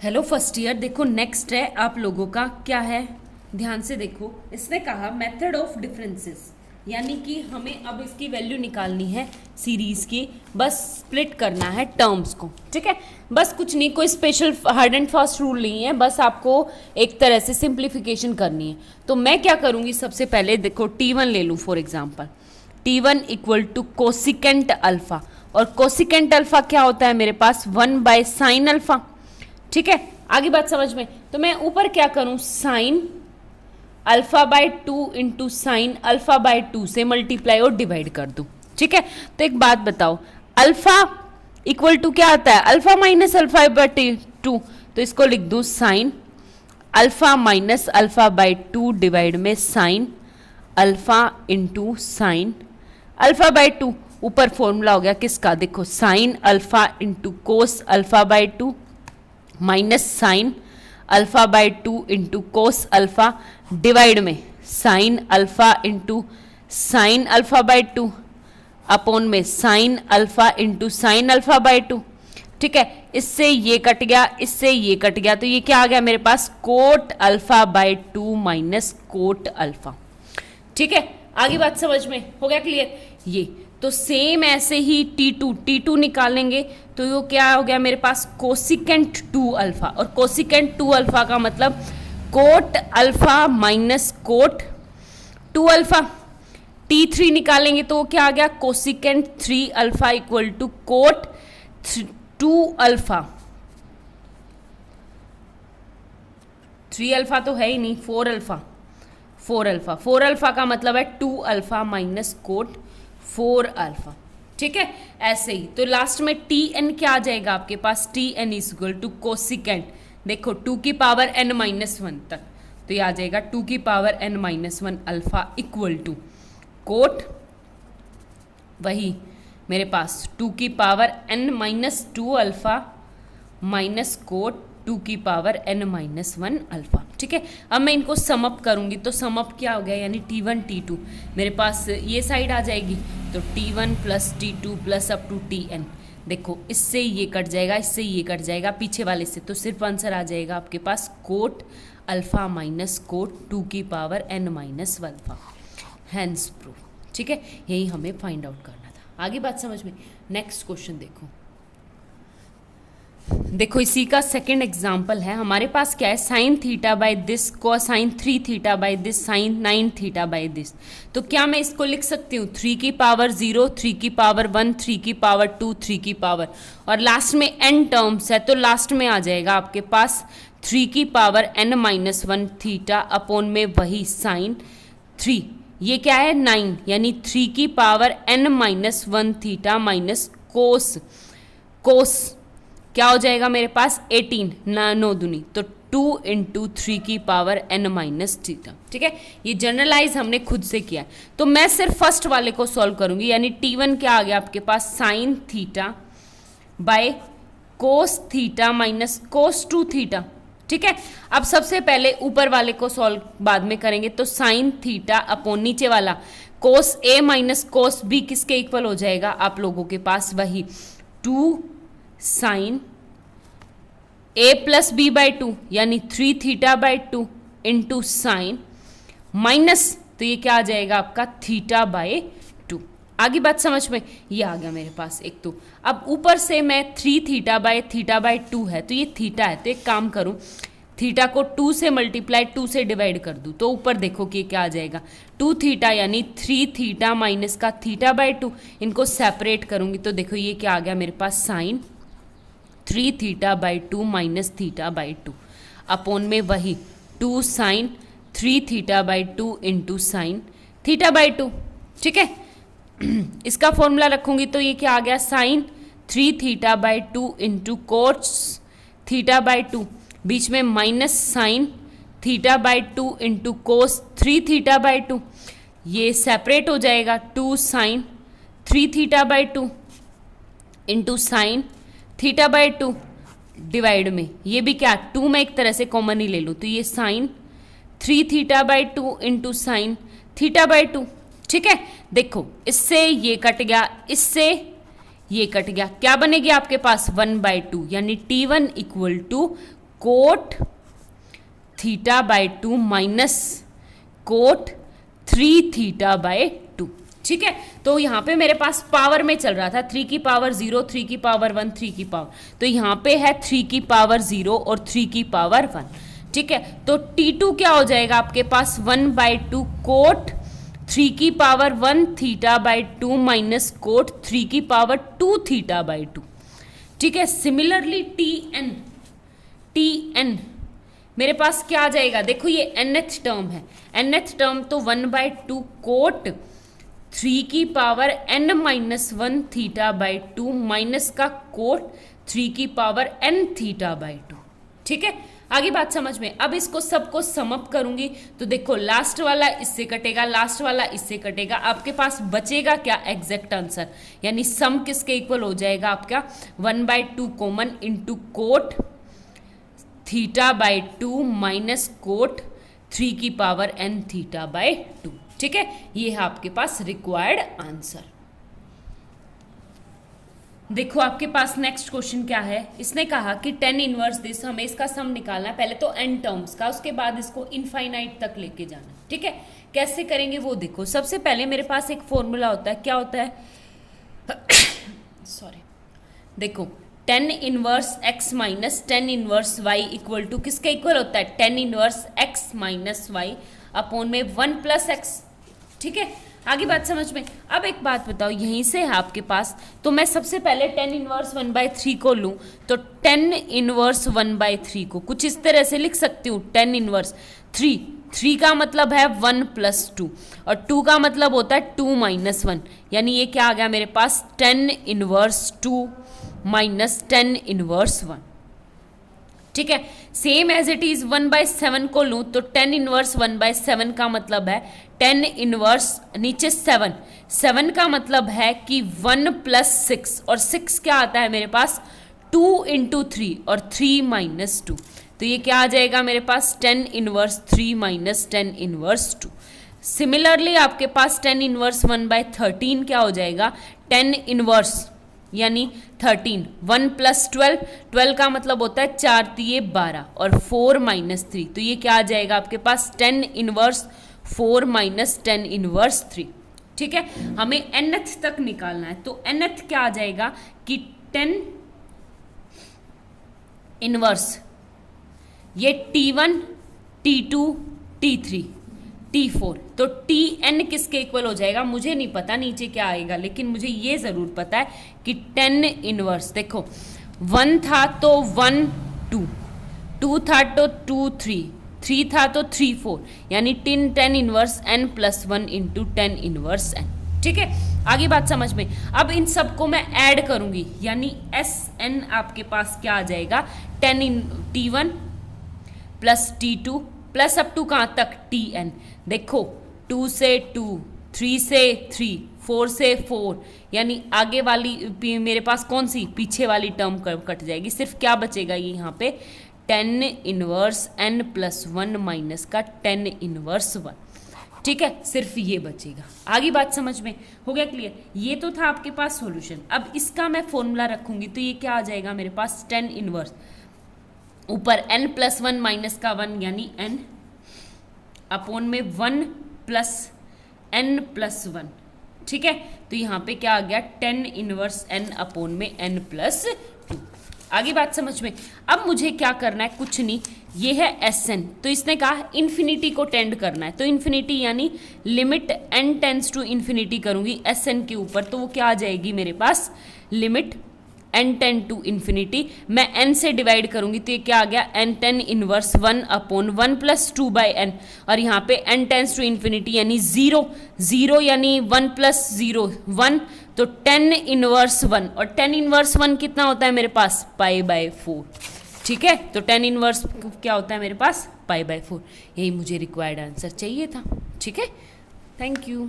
Hello first year. देखो next है आप लोगों का क्या है, ध्यान से देखो। इसने कहा मेथड ऑफ डिफरेंसेस, यानी कि हमें अब इसकी वैल्यू निकालनी है सीरीज की, बस स्प्लिट करना है टर्म्स को। ठीक है, बस कुछ नहीं, कोई special hard and fast rule नहीं है, बस आपको एक तरह से सिंप्लीफिकेशन करनी है। तो मैं क्या करूँगी, सबसे पहले देखो T1 ले लूँ for example. T1 equal to cosecant alpha, और कोसिकेंट अल्फा क्या होता है मेरे पास 1/sin अल्फा। ठीक है, आगे बात समझ में। तो मैं ऊपर क्या करूं, sign alpha by 2 into sine alpha by 2 से मल्टीप्लाई और डिवाइड कर दूं। ठीक है, तो एक बात बताओ, अल्फा इक्वल टू क्या आता है, अल्फा माइनस अल्फा बाय 2, तो इसको लिख दूं sine alpha minus alpha by 2 divide में sine alpha into sine alpha by 2। ऊपर फॉर्मूला हो गया किसका, देखो sine alpha into cos alpha by 2 minus sine alpha by 2 into cos alpha divide में sine alpha into sine alpha by 2 upon में sine alpha into sine alpha by 2। ठीक है, इससे ये कट गया, इससे ये कट गया, तो ये क्या आ गया मेरे पास, cot alpha by 2 minus cot alpha. ठीक है, आगे बात समझ में हो गया क्लियर। ये तो सेम ऐसे ही T2 निकालेंगे, तो ये क्या हो गया मेरे पास, कोसिकेंट 2 अल्फा, और कोसिकेंट 2 अल्फा का मतलब cot alpha minus cot 2 alpha. T3 निकालेंगे तो क्या आ गया, cosecant 3 alpha equal to cot 2 alpha. 3 alpha तो है ही नहीं, 4 अल्फा। 4 अल्फा का मतलब है 2 अल्फा माइनस कोट 4 अल्फा। ठीक है, ऐसे ही तो लास्ट में Tn क्या आ जाएगा आपके पास, Tn is equal to cosecant, देखो 2 की पावर n माइनस 1 तक, तो ये आ जाएगा 2 की power n minus 1 alpha equal to cot, वही मेरे पास 2 की power n minus 2 alpha minus cot 2 की पावर n माइनस 1 अल्फा। ठीक है, अब मैं इनको समअप करूंगी, तो समअप क्या हो गया, यानी T1 T2 मेरे पास ये साइड आ जाएगी, तो T1 plus T2 plus up to Tn। देखो इससे ये कट जाएगा, इससे ये कट जाएगा पीछे वाले से, तो सिर्फ आंसर आ जाएगा आपके पास कोट अल्फा माइनस कोट 2 की power n minus alpha, hence proof. ठीक है, यही हमें फाइंड आउट करना था। आगे बात समझ में। नेक्स्ट क्वेश्चन देखो, देखो इसी का सेकेंड एग्जाम्पल है। हमारे पास क्या है, sine theta by this cosine 3 theta by this sine 9 theta by this. तो क्या मैं इसको लिख सकती हूँ 3 की पावर 0, 3 की पावर 1, 3 की पावर 2, 3 की पावर, और लास्ट में n टर्म्स है, तो लास्ट में आ जाएगा आपके पास 3 की power n minus 1 theta upon में वही साइन 3, ये क्या है 9, यानी 3 की power n minus 1 theta minus कोस क्या हो जाएगा मेरे पास 18, 9 दूनी, तो 2 इंटू 3 की पावर n माइनस थीटा। ठीक है, ये जनरलाइज हमने खुद से किया है, तो मैं सिर्फ फर्स्ट वाले को सॉल्व करूंगी, यानी T1 क्या आ गया आपके पास, sine theta by cos theta minus cos 2 theta. ठीक है, अब सबसे पहले ऊपर वाले को सॉल्व बाद में करेंगे, तो साइन थीटा अपॉन नीचे वाला cos A minus cos B किसके इक्वल हो जाएगा आप लोगों के पास, वही 2 sine A plus B by 2, यानी 3 theta by 2 into sine minus, तो ये क्या आ जाएगा आपका थीटा बाई 2। आगे बात समझ में, ये आ गया मेरे पास एक। तो अब ऊपर से मैं 3 थीटा बाई 2 है, तो ये थीटा है, तो एक काम करूं, थीटा को 2 से मल्टीप्लाई 2 से डिवाइड कर दूं, तो ऊपर देखो कि क्या आ जाएगा 2 थीटा, यानी 3 थीटा माइनस का थीटा बाई 2, इनको सेपरेट करूंगी, तो देखो ये क्या आ गया मेरे पास, sine 3 theta by 2 minus theta by 2 upon में वही 2 sine 3 theta by 2 into sine theta by 2। ठीक है, इसका फॉर्मूला रखूंगी, तो ये क्या आ गया, sine 3 theta by 2 into cos theta by 2, बीच में minus sine theta by 2 into cos 3 theta by 2, ये सेपरेट हो जाएगा 2 sine 3 theta by 2 into sine theta by 2 divide में ये भी क्या 2 में एक तरह से कॉमन ही ले लूँ, तो ये sine 3 theta by 2 into sine theta by 2। ठीक है, देखो इससे ये कट गया, इससे ये कट गया, क्या बनेगी आपके पास 1/2, यानी T1 equal to cot theta by 2 minus cot 3 theta by 2। ठीक है, तो यहाँ पे मेरे पास पावर में चल रहा था 3 की पावर 0, 3 की पावर 1, 3 की पावर, तो यहाँ पे है 3 की पावर 0 और 3 की पावर 1। ठीक है, तो T2 क्या हो जाएगा आपके पास 1/2 कोट 3 की power 1 theta by 2 minus cot 3 की पावर 2 थीटा बाय 2। ठीक है, सिमिलरली Tn मेरे पास क्या आ जाएगा, देखो ये nth टर्म है, nth टर्म तो 1/2 कोट 3 की power n minus 1 theta by 2 minus का कोट 3 की पावर n थीटा बाय 2। ठीक है, आगे बात समझ में। अब इसको सबको सम अप करूंगी तो देखो लास्ट वाला इससे कटेगा, लास्ट वाला इससे कटेगा, आपके पास बचेगा क्या, एग्जैक्ट आंसर, यानी सम किसके इक्वल हो जाएगा आपका 1/2 common into coat theta by 2 minus cot 3 की पावर n थीटा बाय 2। ठीक है, ये है आपके पास रिक्वायर्ड आंसर। देखो आपके पास नेक्स्ट क्वेश्चन क्या है, इसने कहा कि 10 इनवर्स दिस, हमें इसका सम निकालना है, पहले तो n टर्म्स का, उसके बाद इसको इनफाइनाइट तक लेके जाना है। ठीक है, कैसे करेंगे वो देखो। सबसे पहले मेरे पास एक फॉर्मूला होता है, क्या होता है सॉरी, देखो 10 inverse x minus 10 inverse y equal to किसके इक्वल होता है, 10 inverse x minus Y upon में 1 प्लस एक्स। ठीक है, आगे बात समझ में। अब एक बात बताओ, यहीं से है आपके पास, तो मैं सबसे पहले 10 इनवर्स 1/3 को लूँ तो 10 इनवर्स 1/3 को कुछ इस तरह से लिख सकती हूँ, 10 इनवर्स 3 का मतलब है 1 प्लस 2 और 2 का मतलब होता है 2 माइनस 1, यानी ये क्या आ गया मेरे पास 10 इनवर्स 2 माइनस 10 इनवर्स 1। ठीक है, सेम एज इट इज 1/7 को लूँ तो 10 इनवर्स 1/7 का मतलब है 10 इनवर्स नीचे 7 का मतलब है कि 1 प्लस 6 और 6 क्या आता है मेरे पास 2 इंटू 3 और 3 माइनस 2, तो ये क्या आ जाएगा मेरे पास 10 इनवर्स 3 माइनस 10 इनवर्स 2। सिमिलरली आपके पास 10 इनवर्स 1/13 क्या हो जाएगा 10 इनवर्स यानी 13, 1 प्लस 12 का मतलब होता है 4 तिये 12 और 4 माइनस 3, तो ये क्या आ जाएगा आपके पास 10 इनवर्स 4 माइनस 10 इनवर्स 3। ठीक है, हमें nth तक निकालना है, तो nth क्या आ जाएगा कि 10 इनवर्स ये T1 T2 T3 T4, तो Tn किसके इक्वल हो जाएगा मुझे नहीं पता नीचे क्या आएगा, लेकिन मुझे ये ज़रूर पता है कि 10 इनवर्स, देखो 1 था तो 1 2, 2 था तो 2 3 था तो 3 4, यानी 10 inverse n plus 1 into 10 inverse n। ठीक है, आगे बात समझ में। अब इन सबको मैं ऐड करूंगी, यानी Sn आपके पास क्या आ जाएगा 10 इन T1 plus T2 plus up to कहाँ तक Tn। देखो 2 से 2, 3 से 3, 4 से 4, यानी आगे वाली मेरे पास कौन सी पीछे वाली टर्म कट जाएगी, सिर्फ क्या बचेगा ये यहाँ पे 10 इनवर्स n प्लस 1 माइनस का 10 इनवर्स 1। ठीक है, सिर्फ ये बचेगा। आगे बात समझ में हो गया क्लियर। ये तो था आपके पास सॉल्यूशन। अब इसका मैं फॉर्मूला रखूंगी तो ये क्या आ जाएगा मेरे पास 10 इनवर्स ऊपर n प्लस 1 माइनस का 1 यानी n अपॉन में 1 प्लस n प्लस 1। ठीक है, तो यहाँ पे क्या आ गया 10 इनवर्स n अपॉन में n प्लस 2। आगे बात समझ में। अब मुझे क्या करना है, कुछ नहीं, ये है Sn, तो इसने कहा इन्फिनिटी को टेंड करना है, तो इन्फिनिटी यानी limit n tends to infinity करूंगी Sn के ऊपर, तो वो क्या आ जाएगी मेरे पास limit n tends to infinity, मैं n से डिवाइड करूंगी तो ये क्या आ गया n tends inverse 1 upon 1 plus 2 by n, और यहाँ पे n टेंस टू इन्फिनिटी यानी 0 यानी 1 प्लस 0 1, तो 10 इनवर्स 1, और 10 इनवर्स 1 कितना होता है मेरे पास π/4। ठीक है, तो 10 इनवर्स क्या होता है मेरे पास π/4। यही मुझे रिक्वायर्ड आंसर चाहिए था। ठीक है, थैंक यू।